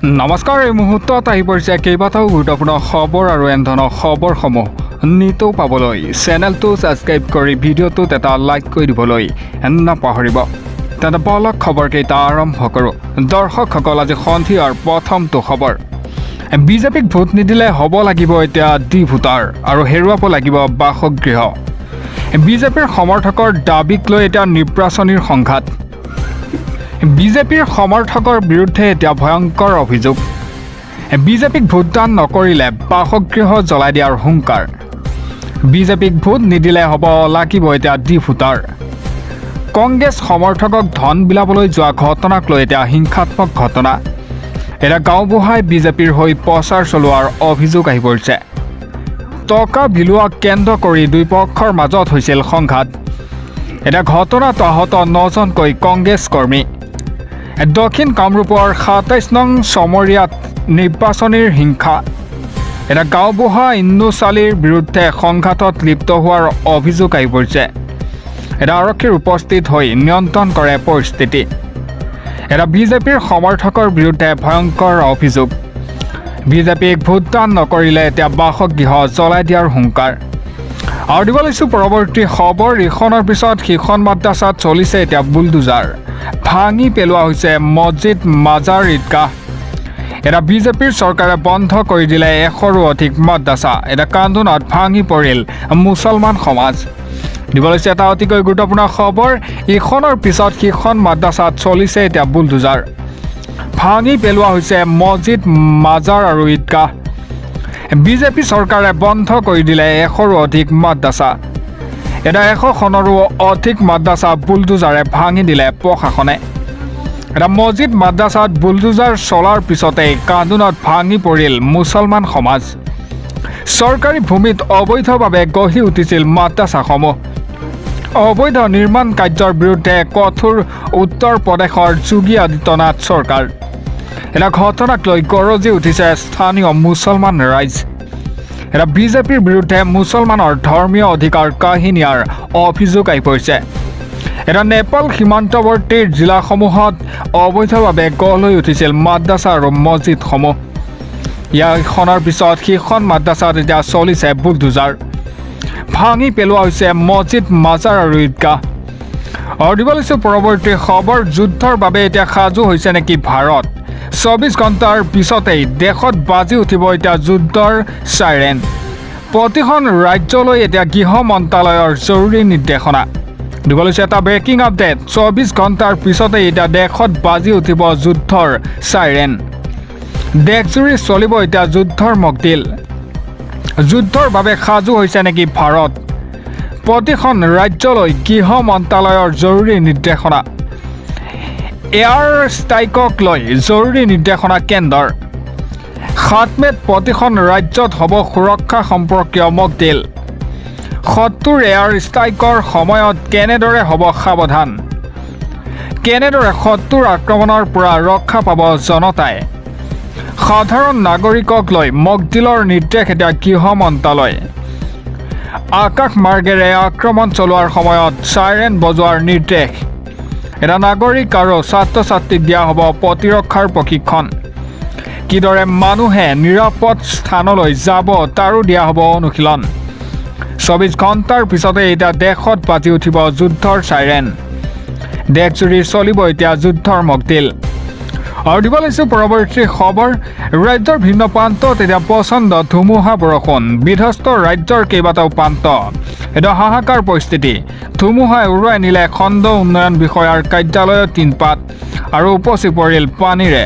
নমস্কাৰ এই মুহূৰ্তত আহি পৰিছে কেইবাটাও গুৰুত্বপূৰ্ণ খবৰ আৰু এনে খবৰসমূহ নিতৌ পাবলৈ চেনেলটো ছাবস্ক্ৰাইব কৰি ভিডিঅ'টোত এটা লাইক কৰি দিবলৈ নাপাহৰিব। তেন্তে বলক খবৰকেইটা আৰম্ভ কৰোঁ। দৰ্শকসকল, আজি সন্ধিয়াৰ প্ৰথমটো খবৰ। বিজেপিক ভোট নিদিলে হ'ব লাগিব এতিয়া ডি ভোটাৰ আৰু হেৰুৱাব লাগিব বাসগৃহ। বিজেপিৰ সমৰ্থকৰ দাবীক লৈ এতিয়া নিৰ্বাচনীৰ সংঘাত। বিজেপিৰ সমৰ্থকৰ বিৰুদ্ধে এতিয়া ভয়ংকৰ অভিযোগ। বিজেপিক ভোটদান নকৰিলে বাসগৃহ জ্বলাই দিয়াৰ হুংকাৰ। বিজেপিক ভোট নিদিলে হ'ব লাগিব এতিয়া ডি ভোটাৰ। কংগ্ৰেছ সমৰ্থকক ধন বিলাবলৈ যোৱা ঘটনাক লৈ এতিয়া হিংসাত্মক ঘটনা। এতিয়া গাঁওবুঢ়াই বিজেপিৰ হৈ প্ৰচাৰ চলোৱাৰ অভিযোগ আহি পৰিছে। টকা বিলোৱাক কেন্দ্ৰ কৰি দুই পক্ষৰ মাজত হৈছিল সংঘাত। এতিয়া ঘটনাত আহত 9জনকৈ কংগ্ৰেছ কৰ্মী। দক্ষিণ কামৰূপৰ 27 নং চমৰীয়াত নিৰ্বাচনীৰ হিংসা। এটা গাঁওবুঢ়া ইন্নুচালিৰ বিৰুদ্ধে সংঘাতত লিপ্ত হোৱাৰ অভিযোগ আহি পৰিছে। এটা আৰক্ষীৰ উপস্থিত হৈ নিয়ন্ত্ৰণ কৰে পৰিস্থিতি। এটা বিজেপিৰ সমৰ্থকৰ বিৰুদ্ধে ভয়ংকৰ অভিযোগ। বিজেপিক ভোটদান নকৰিলে এতিয়া বাসগৃহ জ্বলাই দিয়াৰ হুংকাৰ। আৰু দিব লৈছোঁ পৰৱৰ্তী খবৰ। ইখনৰ পিছত সিখন মাদ্ৰাছাত চলিছে এতিয়া বুলডোজাৰ। ভাঙি পেলোৱা হৈছে মছজিদ, মাজাৰ, ঈদগাহ। এটা বিজেপিৰ চৰকাৰে বন্ধ কৰি দিলে 100ৰো অধিক মাদ্ৰাছা। এটা কান্দোনত ভাঙি পৰিল মুছলমান সমাজ। দিব লৈছে এটা অতিকৈ গুৰুত্বপূৰ্ণ খবৰ। ইখনৰ পিছত সিখন মাদ্ৰাছাত চলিছে এতিয়া বুলডোজাৰ। ভাঙি পেলোৱা হৈছে মছজিদ, মাজাৰ আৰু ঈদগাহ। বিজেপি চৰকাৰে বন্ধ কৰি দিলে 100ৰো অধিক মাদ্ৰাছা। এটা 100খনৰো অধিক মাদ্ৰাছা বুলডোজাৰে ভাঙি দিলে প্ৰশাসনে। এটা মছজিদ, মাদ্ৰাছাত বুলডোজাৰ চলাৰ পিছতেই কান্দোনত ভাঙি পৰিল মুছলমান সমাজ। চৰকাৰী ভূমিত অবৈধভাৱে গঢ়ি উঠিছিল মাদ্ৰাছাসমূহ। অবৈধ নিৰ্মাণ কাৰ্যৰ বিৰুদ্ধে কঠোৰ উত্তৰ প্ৰদেশৰ যোগী আদিত্যনাথ চৰকাৰ। এটা ঘটনাক লৈ গৰজি উঠিছে স্থানীয় মুছলমান ৰাইজ। এটা বিজেপিৰ বিৰুদ্ধে মুছলমানৰ ধৰ্মীয় অধিকাৰ কাঢ়ি নিয়াৰ অভিযোগ আহি পৰিছে। এটা নেপাল সীমান্তৱৰ্তী জিলাসমূহত অবৈধভাৱে গঢ় লৈ উঠিছিল মাদ্ৰাছা আৰু মছজিদসমূহ। ইখনৰ পিছত সিখন মাদ্ৰাছাত এতিয়া চলিছে বুলডোজাৰ। ভাঙি পেলোৱা হৈছে মছজিদ, মাজাৰ আৰু ঈদগাহ। আৰু দিব লৈছোঁ পৰৱৰ্তী খবৰ। যুদ্ধৰ বাবে এতিয়া সাজু হৈছে নেকি ভাৰত? 24 ঘণ্টাৰ পিছতেই দেশত বাজি উঠিব এতিয়া যুদ্ধৰ চাইৰেন। প্ৰতিখন ৰাজ্যলৈ এতিয়া গৃহ মন্ত্ৰালয়ৰ জৰুৰী নিৰ্দেশনা। দিব লৈছে এটা ব্ৰেকিং আপডেট। 24 ঘণ্টাৰ পিছতেই এতিয়া দেশত বাজি উঠিব যুদ্ধৰ চাইৰেন। দেশজুৰি চলিব এতিয়া যুদ্ধৰ মকদিল। যুদ্ধৰ বাবে সাজু হৈছে নেকি ভাৰত? প্ৰতিখন ৰাজ্যলৈ গৃহ মন্ত্ৰালয়ৰ জৰুৰী নিৰ্দেশনা। এয়াৰ ষ্ট্ৰাইকক লৈ জৰুৰী নিৰ্দেশনা কেন্দ্ৰৰ। 7 মে'ত প্ৰতিখন ৰাজ্যত হ'ব সুৰক্ষা সম্পৰ্কীয় মকডিল। শত্ৰুৰ এয়াৰ ষ্ট্ৰাইকৰ সময়ত কেনেদৰে হ'ব সাৱধান? কেনেদৰে শত্ৰুৰ আক্ৰমণৰ পৰা ৰক্ষা পাব জনতাই? সাধাৰণ নাগৰিকক লৈ মকডিলৰ নিৰ্দেশ এতিয়া গৃহ মন্ত্ৰালয়। আকাশ মাৰ্গেৰে আক্ৰমণ চলোৱাৰ সময়ত চাইৰেন বজোৱাৰ নিৰ্দেশ। এটা নাগৰিক আৰু ছাত্ৰ ছাত্ৰীক দিয়া হ'ব প্ৰতিৰক্ষাৰ প্ৰশিক্ষণ। কিদৰে মানুহে নিৰাপদ স্থানলৈ যাব তাৰো দিয়া হ'ব অনুশীলন। 24 ঘণ্টাৰ পিছতে এতিয়া দেশত বাজি উঠিব যুদ্ধৰ চাইৰেন। দেশজুৰি চলিব এতিয়া যুদ্ধৰ মকডিল। আৰু দিব লৈছোঁ পৰৱৰ্তী খবৰ। ৰাজ্যৰ ভিন্ন প্ৰান্তত এতিয়া প্ৰচণ্ড ধুমুহা বৰষুণ। বিধ্বস্ত ৰাজ্যৰ কেইবাটাও প্ৰান্ত। এটা হাহাকাৰ পৰিস্থিতি। ধুমুহাই উৰুৱাই নিলে খণ্ড উন্নয়ন বিষয়াৰ কাৰ্যালয়ত টিনপাত আৰু উপচি পৰিল পানীৰে।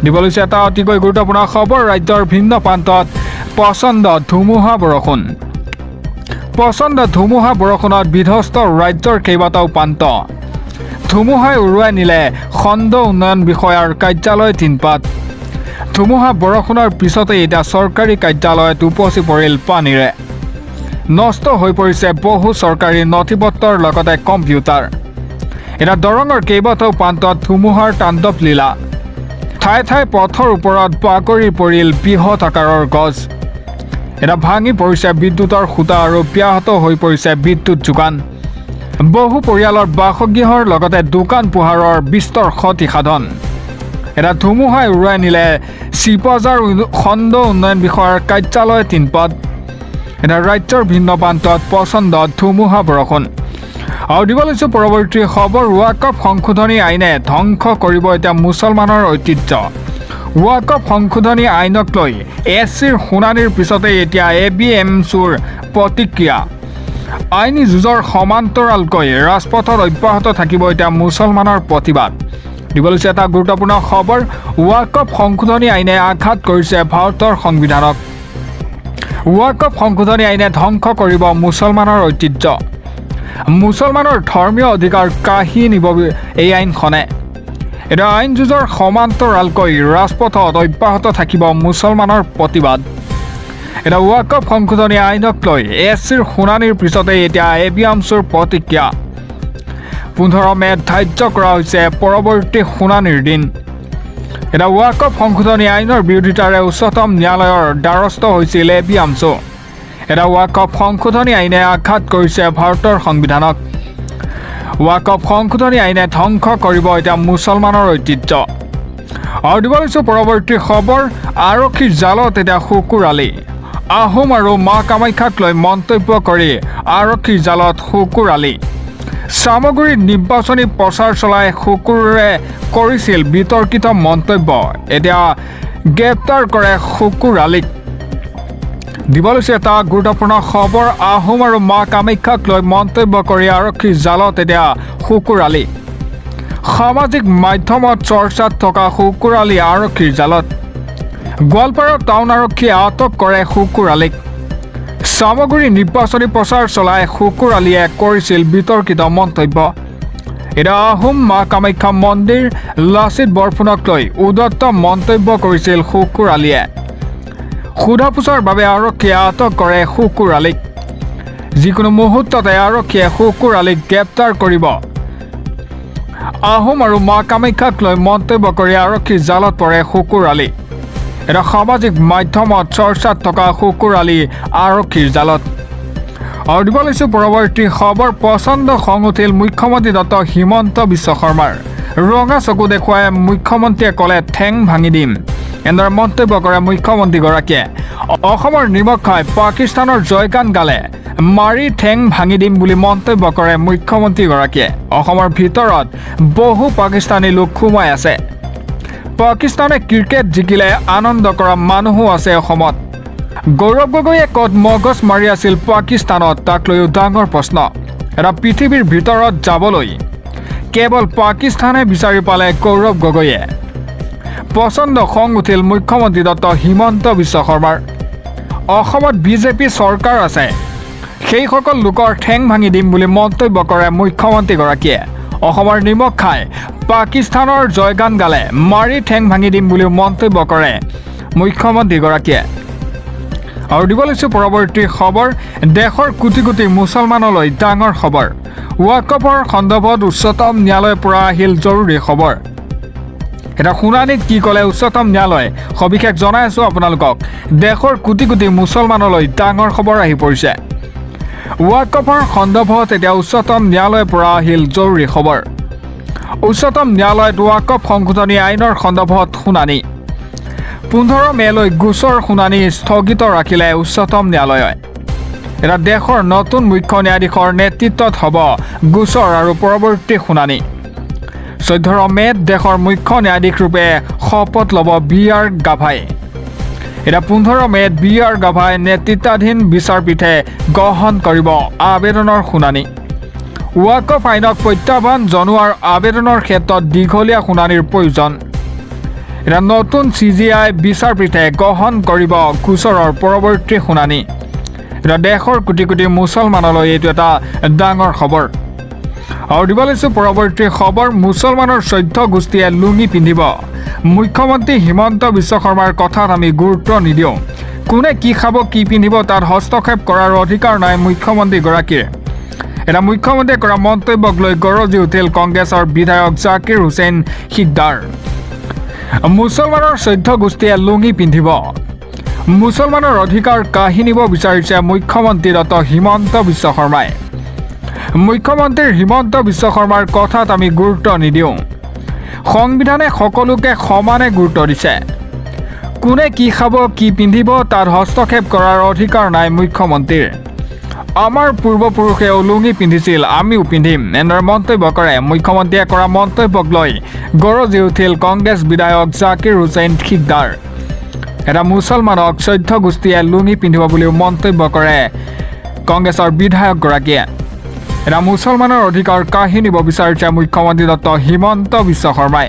দিব লৈছে এটা অতিকৈ গুৰুত্বপূৰ্ণ খবৰ। ৰাজ্যৰ ভিন্ন প্ৰান্তত প্ৰচণ্ড ধুমুহা বৰষুণ। প্ৰচণ্ড ধুমুহা বৰষুণত বিধ্বস্ত ৰাজ্যৰ কেইবাটাও প্ৰান্ত। ধুমুহাই উৰুৱাই নিলে খণ্ড উন্নয়ন বিষয়াৰ কাৰ্যালয় টিনপাত। ধুমুহা বৰষুণৰ পিছতেই এতিয়া চৰকাৰী কাৰ্যালয়ত উপচি পৰিল পানীৰে। নষ্ট হৈ পৰিছে বহু চৰকাৰী নথিপত্ৰৰ লগতে কম্পিউটাৰ। এতিয়া দৰঙৰ কেইবাটাও প্ৰান্তত ধুমুহাৰ তাণ্ডৱ লীলা। ঠায়ে ঠায়ে পথৰ ওপৰত বাগৰি পৰিল বৃহৎ আকাৰৰ গছ। এটা ভাঙি পৰিছে বিদ্যুতৰ খুঁটা আৰু ব্যাহত হৈ পৰিছে বিদ্যুৎ যোগান। বহু পৰিয়ালৰ বাসগৃহৰ লগতে দোকান পোহাৰৰ বিস্তৰ ক্ষতি সাধন। এটা ধুমুহাই উৰুৱাই নিলে চিপজাৰ খণ্ড উন্নয়ন বিষয়াৰ কাৰ্যালয় 3 পদ। এটা ৰাজ্যৰ ভিন্ন প্ৰান্তত প্ৰচণ্ড ধুমুহা বৰষুণ। আৰু দিব লৈছোঁ পৰৱৰ্তী খবৰ, ৱাকফ সংশোধনী আইনে ধ্বংস কৰিব এতিয়া মুছলমানৰ ঐতিহ্য। ৱাকফ সংশোধনী আইনক লৈ SCৰ শুনানিৰ পিছতেই এতিয়া ABMCৰ প্ৰতিক্ৰিয়া। আইনী যুঁজৰ সমান্তৰালকৈ ৰাজপথত অব্যাহত থাকিব এতিয়া মুছলমানৰ প্ৰতিবাদ। দিব লৈছে এটা গুৰুত্বপূৰ্ণ খবৰ, ৱাকফ সংশোধনী আইনে আঘাত কৰিছে ভাৰতৰ সংবিধানক। ৱাকফ সংশোধনী আইনে ধ্বংস কৰিব মুছলমানৰ ঐতিহ্য। মুছলমানৰ ধৰ্মীয় অধিকাৰ কাঢ়ি নিব এই আইনখনে। এটা আইন যুঁজৰ সমান্তৰালকৈ ৰাজপথত অব্যাহত থাকিব মুছলমানৰ প্ৰতিবাদ। এটা ৱাকফ সংশোধনী আইনক লৈ SCৰ শুনানিৰ পিছতেই এতিয়া ABMCৰ প্ৰতিক্ৰিয়া। 15 মে'ত ধাৰ্য কৰা হৈছে পৰৱৰ্তী শুনানিৰ দিন। এটা ৱাকফ সংশোধনী আইনৰ বিৰোধিতাৰে উচ্চতম ন্যায়ালয়ৰ দ্বাৰস্থ হৈছিল ABMC। এটা ৱাকফ সংশোধনী আইনে আঘাত কৰিছে ভাৰতৰ সংবিধানক। ৱাকফ সংশোধনী আইনে ধ্বংস কৰিব এতিয়া মুছলমানৰ ঐতিহ্য। আৰু দিব লৈছোঁ পৰৱৰ্তী খবৰ, আৰক্ষীৰ জালত এতিয়া শুকুৰালি। আহোম আৰু মা কামাখ্যাক লৈ মন্তব্য কৰি আৰক্ষীৰ জালত শুকুৰালি। চামগুৰিত নিৰ্বাচনী প্ৰচাৰ চলাই শুকুৰে কৰিছিল বিতৰ্কিত মন্তব্য। এতিয়া গ্ৰেপ্তাৰ কৰে শুকুৰালিক। দিব লৈছে এটা গুৰুত্বপূৰ্ণ খবৰ, আহোম আৰু মা কামাখ্যাক লৈ মন্তব্য কৰি আৰক্ষীৰ জালত এতিয়া শুকুৰালি। সামাজিক মাধ্যমত চৰ্চাত থকা শুকুৰালি আৰক্ষীৰ জালত। গোৱালপাৰা টাউন আৰক্ষীয়ে আটক কৰে শুকুৰালিক। চামগুৰি নিৰ্বাচনী প্ৰচাৰ চলাই শুকুৰালিয়ে কৰিছিল বিতৰ্কিত মন্তব্য। এতিয়া আহোম মা কামাখ্যা মন্দিৰ লাচিত বৰফুকনক লৈ উদ্ধত মন্তব্য কৰিছিল শুকুৰালিয়ে। সোধা পোছাৰ বাবে আৰক্ষীয়ে আটক কৰে শুকুৰালিক। যিকোনো মুহূৰ্ততে আৰক্ষীয়ে শুকুৰালিক গ্ৰেপ্তাৰ কৰিব। আহোম আৰু মা কামাখ্যাক লৈ মন্তব্য কৰি আৰক্ষীৰ জালত পৰে শুকুৰালি। এটা সামাজিক মাধ্যমত চৰ্চাত থকা শুকুৰালি আৰক্ষীৰ জালত। আৰু দিব লৈছোঁ পৰৱৰ্তী খবৰ, প্ৰচণ্ড খং উঠিল মুখ্যমন্ত্ৰী ডক্টৰ হিমন্ত বিশ্ব শৰ্মাৰ। ৰঙা চকু দেখুৱাই মুখ্যমন্ত্ৰীয়ে ক'লে ঠেং ভাঙি দিম। এনেদৰে মন্তব্য কৰে মুখ্যমন্ত্ৰীগৰাকীয়ে। অসমৰ নিমখ খাই পাকিস্তানৰ জয়গান গালে মাৰি ঠেং ভাঙি দিম বুলি মন্তব্য কৰে মুখ্যমন্ত্ৰীগৰাকীয়ে। অসমৰ ভিতৰত বহু পাকিস্তানী লোক সোমাই আছে। পাকিস্তানে ক্ৰিকেট জিকিলে আনন্দ কৰা মানুহো আছে অসমত। গৌৰৱ গগৈয়ে ক'ত মগজ মাৰি আছিল পাকিস্তানত, তাক লৈও ডাঙৰ প্ৰশ্ন। এটা পৃথিৱীৰ ভিতৰত যাবলৈ কেৱল পাকিস্তানে বিচাৰি পালে গৌৰৱ গগৈয়ে। প্ৰচণ্ড খং উঠিল মুখ্যমন্ত্ৰী ডক্টৰ হিমন্ত বিশ্ব শৰ্মাৰ। অসমত বিজেপি চৰকাৰ আছে, সেইসকল লোকৰ ঠেং ভাঙি দিম বুলি মন্তব্য কৰে মুখ্যমন্ত্ৰীগৰাকীয়ে। অসমৰ নিমখ খাই পাকিস্তানৰ জয়গান গালে মাৰি ঠেং ভাঙি দিম বুলিও মন্তব্য কৰে মুখ্যমন্ত্ৰীগৰাকীয়ে। আৰু দিব লৈছোঁ পৰৱৰ্তী খবৰ, দেশৰ কোটি কোটি মুছলমানলৈ ডাঙৰ খবৰ। ৱাকফৰ সন্দৰ্ভত উচ্চতম ন্যায়ালয়ৰ পৰা আহিল জৰুৰী খবৰ। এটা শুনানিত কি ক'লে উচ্চতম ন্যায়ালয়ে, সবিশেষ জনাই আছোঁ আপোনালোকক। দেশৰ কোটি কোটি মুছলমানলৈ ডাঙৰ খবৰ আহি পৰিছে। ৱাকফৰ সন্দৰ্ভত এতিয়া উচ্চতম ন্যায়ালয়ৰ পৰা আহিল জৰুৰী খবৰ। উচ্চতম ন্যায়ালয়ত ৱাকফ সংশোধনী আইনৰ সন্দৰ্ভত শুনানি। 15 মে'লৈ গোচৰ শুনানি স্থগিত ৰাখিলে উচ্চতম ন্যায়ালয়ে। এটা দেশৰ নতুন মুখ্য ন্যায়াধীশৰ নেতৃত্বত হ'ব গোচৰ আৰু পৰৱৰ্তী শুনানি। 14 মে'ত দেশৰ মুখ্য ন্যায়াধীশ ৰূপে শপত ল'ব BR গাভাই। এটা 15 মে'ত BR গাভাই নেতৃত্বাধীন বিচাৰপীঠে গ্ৰহণ কৰিব আবেদনৰ শুনানি। ৱাকফ আইনক প্ৰত্যাহ্বান জনোৱাৰ আবেদনৰ ক্ষেত্ৰত দীঘলীয়া শুনানিৰ প্ৰয়োজন। এটা নতুন CJI বিচাৰপীঠে গ্ৰহণ কৰিব গোচৰৰ পৰৱৰ্তী শুনানি। এটা দেশৰ কোটি কোটি মুছলমানলৈ এইটো এটা ডাঙৰ খবৰ। আৰু দিব লৈছোঁ পৰৱৰ্তী খবৰ, মুছলমানৰ 14 গোষ্ঠীয়ে লুঙি পিন্ধিব। মুখ্যমন্ত্ৰী হিমন্ত বিশ্ব শৰ্মাৰ কথাত আমি গুৰুত্ব নিদিওঁ। কোনে কি খাব কি পিন্ধিব তাত হস্তক্ষেপ কৰাৰ অধিকাৰ নাই মুখ্যমন্ত্ৰীগৰাকীৰ। এটা মুখ্যমন্ত্ৰীয়ে কৰা মন্তব্যক লৈ গৰজি উঠিল কংগ্ৰেছৰ বিধায়ক জাকিৰ হুছেইন সিকদাৰ। মুছলমানৰ 14 গোষ্ঠীয়ে লুঙি পিন্ধিব। মুছলমানৰ অধিকাৰ কাঢ়ি নিব বিচাৰিছে মুখ্যমন্ত্ৰী ডক্টৰ হিমন্ত বিশ্ব শৰ্মাই। মুখ্যমন্ত্ৰী হিমন্ত বিশ্ব শৰ্মাৰ কথাত আমি গুৰুত্ব নিদিওঁ। সংবিধানে সকলোকে সমানে গুৰুত্ব দিছে। কোনে কি খাব কি পিন্ধিব তাত হস্তক্ষেপ কৰাৰ অধিকাৰ নাই মুখ্যমন্ত্ৰীৰ। আমাৰ পূৰ্বপুৰুষে ওলুঙি পিন্ধিছিল, আমিও পিন্ধিম, এনেদৰে মন্তব্য কৰে। মুখ্যমন্ত্ৰীয়ে কৰা মন্তব্যক লৈ গৰজি উঠিল কংগ্ৰেছ বিধায়ক জাকিৰ হুছেইন ঠিকদাৰ। এটা মুছলমানক চৈধ্য গোষ্ঠীয়ে লুঙি পিন্ধিব বুলিও মন্তব্য কৰে কংগ্ৰেছৰ বিধায়কগৰাকীয়ে। এটা মুছলমানৰ অধিকাৰ কাঢ়ি নিব বিচাৰিছে মুখ্যমন্ত্ৰী ডক্টৰ হিমন্ত বিশ্ব শৰ্মাই।